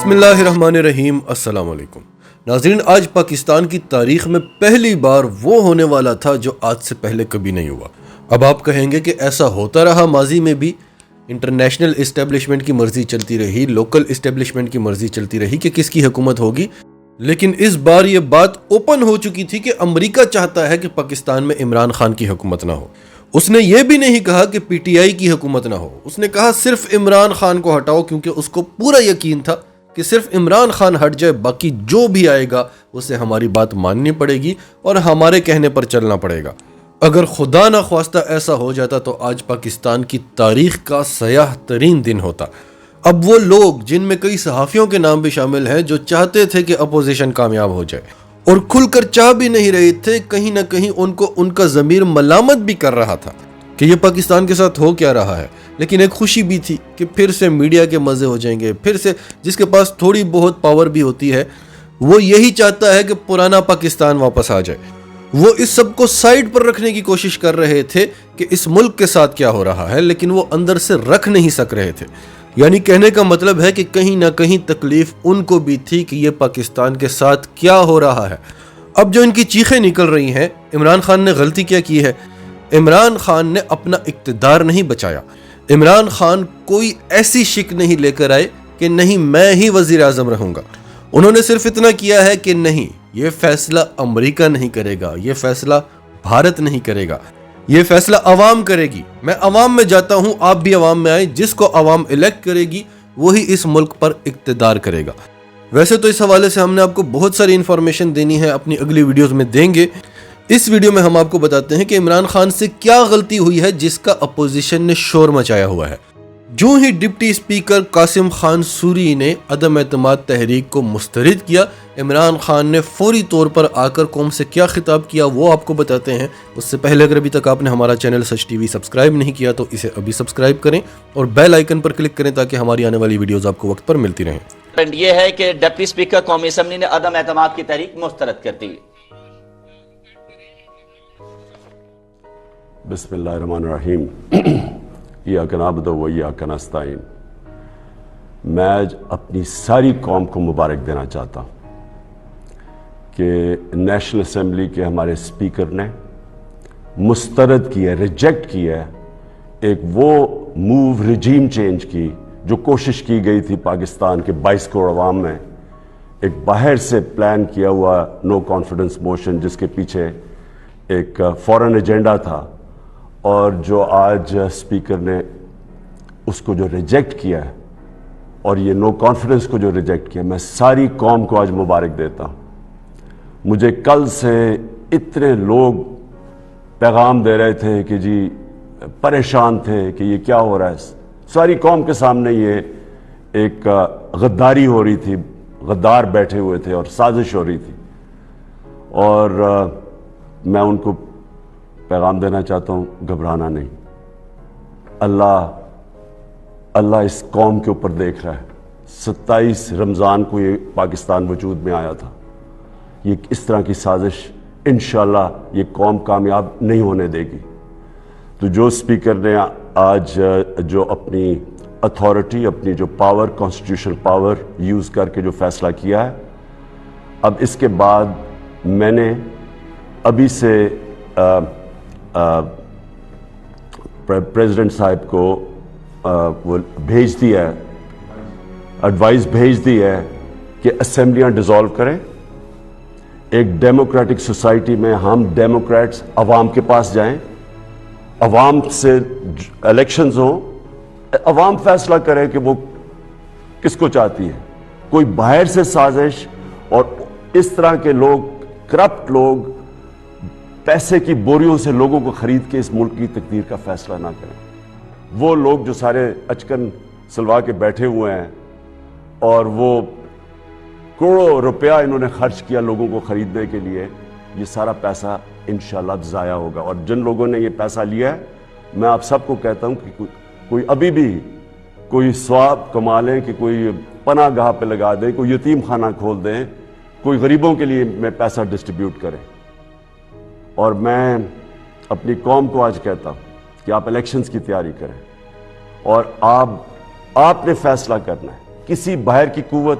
بسم اللہ الرحمن الرحیم۔ السلام علیکم ناظرین، آج پاکستان کی تاریخ میں پہلی بار وہ ہونے والا تھا جو آج سے پہلے کبھی نہیں ہوا۔ اب آپ کہیں گے کہ ایسا ہوتا رہا ماضی میں بھی، انٹرنیشنل اسٹیبلشمنٹ کی مرضی چلتی رہی، لوکل اسٹیبلشمنٹ کی مرضی چلتی رہی کہ کس کی حکومت ہوگی، لیکن اس بار یہ بات اوپن ہو چکی تھی کہ امریکہ چاہتا ہے کہ پاکستان میں عمران خان کی حکومت نہ ہو۔ اس نے یہ بھی نہیں کہا کہ پی ٹی آئی کی حکومت نہ ہو، اس نے کہا صرف عمران خان کو ہٹاؤ، کیونکہ اس کو پورا یقین تھا کہ صرف عمران خان ہٹ جائے، باقی جو بھی آئے گا اسے ہماری بات ماننی پڑے گی اور ہمارے کہنے پر چلنا پڑے گا۔ اگر خدا نہ خواستہ ایسا ہو جاتا تو آج پاکستان کی تاریخ کا سیاہ ترین دن ہوتا۔ اب وہ لوگ جن میں کئی صحافیوں کے نام بھی شامل ہیں جو چاہتے تھے کہ اپوزیشن کامیاب ہو جائے اور کھل کر چاہ بھی نہیں رہے تھے، کہیں نہ کہیں ان کو ان کا ضمیر ملامت بھی کر رہا تھا کہ یہ پاکستان کے ساتھ ہو کیا رہا ہے، لیکن ایک خوشی بھی تھی کہ پھر سے میڈیا کے مزے ہو جائیں گے، پھر سے جس کے پاس تھوڑی بہت پاور بھی ہوتی ہے وہ یہی چاہتا ہے کہ پرانا پاکستان واپس آ جائے۔ وہ اس سب کو سائیڈ پر رکھنے کی کوشش کر رہے تھے کہ اس ملک کے ساتھ کیا ہو رہا ہے، لیکن وہ اندر سے رکھ نہیں سک رہے تھے۔ یعنی کہنے کا مطلب ہے کہ کہیں نہ کہیں تکلیف ان کو بھی تھی کہ یہ پاکستان کے ساتھ کیا ہو رہا ہے۔ اب جو ان کی چیخیں نکل رہی ہیں، عمران خان نے غلطی کیا کی ہے؟ عمران خان نے اپنا اقتدار نہیں بچایا۔ عمران خان کوئی ایسی شک نہیں لے کر آئے کہ نہیں میں ہی وزیر اعظم رہوں گا۔ انہوں نے صرف اتنا کیا ہے کہ نہیں، یہ فیصلہ امریکہ نہیں کرے گا، یہ فیصلہ بھارت نہیں کرے گا، یہ فیصلہ عوام کرے گی۔ میں عوام میں جاتا ہوں، آپ بھی عوام میں آئیں، جس کو عوام الیکٹ کرے گی وہی اس ملک پر اقتدار کرے گا۔ ویسے تو اس حوالے سے ہم نے آپ کو بہت ساری انفارمیشن دینی ہے، اپنی اگلی ویڈیوز میں دیں گے۔ اس ویڈیو میں ہم آپ کو بتاتے ہیں کہ عمران خان سے کیا غلطی ہوئی ہے جس کا اپوزیشن نے شور مچایا ہوا ہے۔ جو ہی ڈپٹی اسپیکر قاسم خان سوری نے عدم اعتماد تحریک کو مسترد کیا، عمران خان نے فوری طور پر آ کر قوم سے کیا خطاب کیا وہ آپ کو بتاتے ہیں۔ اس سے پہلے اگر ابھی تک آپ نے ہمارا چینل سچ ٹی وی سبسکرائب نہیں کیا تو اسے ابھی سبسکرائب کریں اور بیل آئیکن پر کلک کریں تاکہ ہماری آنے والی ویڈیوز آپ کو وقت پر ملتی رہیں۔ یہ ہے کہ ڈپٹی اسپیکر قومی اسمبلی نے عدم اعتماد کی تحریک مسترد کر دی۔ بسم اللہ الرحمن الرحیم۔ ایاک نعبد و ایاک نستعین۔ میں آج اپنی ساری قوم کو مبارک دینا چاہتا ہوں کہ نیشنل اسمبلی کے ہمارے اسپیکر نے مسترد کیا، ریجیکٹ کیا ایک وہ موو رجیم چینج کی جو کوشش کی گئی تھی پاکستان کے 22 کروڑ عوام میں، ایک باہر سے پلان کیا ہوا نو کانفیڈنس موشن جس کے پیچھے ایک فورن ایجنڈا تھا، اور جو آج اسپیکر نے اس کو جو ریجیکٹ کیا ہے اور یہ نو کانفیڈنس کو جو ریجیکٹ کیا، میں ساری قوم کو آج مبارک دیتا ہوں۔ مجھے کل سے اتنے لوگ پیغام دے رہے تھے کہ جی پریشان تھے کہ یہ کیا ہو رہا ہے، ساری قوم کے سامنے یہ ایک غداری ہو رہی تھی، غدار بیٹھے ہوئے تھے اور سازش ہو رہی تھی، اور میں ان کو پیغام دینا چاہتا ہوں گھبرانا نہیں۔ اللہ اس قوم کے اوپر دیکھ رہا ہے۔ 27 رمضان کو یہ پاکستان وجود میں آیا تھا، یہ اس طرح کی سازش انشاءاللہ یہ قوم کامیاب نہیں ہونے دے گی۔ تو جو اسپیکر نے آج جو اپنی اتھارٹی، اپنی جو پاور، کانسٹیٹیوشنل پاور یوز کر کے جو فیصلہ کیا ہے، اب اس کے بعد میں نے ابھی سے پریزیڈنٹ صاحب کو وہ بھیج دیا ہے، ایڈوائز بھیج دی ہے کہ اسمبلیاں ڈیزالو کریں۔ ایک ڈیموکریٹک سوسائٹی میں ہم ڈیموکریٹس عوام کے پاس جائیں، عوام سے الیکشنز ہوں، عوام فیصلہ کرے کہ وہ کس کو چاہتی ہے۔ کوئی باہر سے سازش اور اس طرح کے لوگ، کرپٹ لوگ، پیسے کی بوریوں سے لوگوں کو خرید کے اس ملک کی تقدیر کا فیصلہ نہ کریں۔ وہ لوگ جو سارے اچکن سلوا کے بیٹھے ہوئے ہیں اور وہ کروڑوں روپیہ انہوں نے خرچ کیا لوگوں کو خریدنے کے لیے، یہ سارا پیسہ انشاءاللہ ضائع ہوگا۔ اور جن لوگوں نے یہ پیسہ لیا ہے، میں آپ سب کو کہتا ہوں کہ کوئی ابھی بھی کوئی ثواب کما لیں، کہ کوئی پناہ گاہ پہ لگا دیں، کوئی یتیم خانہ کھول دیں، کوئی غریبوں کے لیے میں پیسہ ڈسٹریبیوٹ کریں۔ اور میں اپنی قوم کو آج کہتا ہوں کہ آپ الیکشنز کی تیاری کریں، اور آپ نے فیصلہ کرنا ہے۔ کسی باہر کی قوت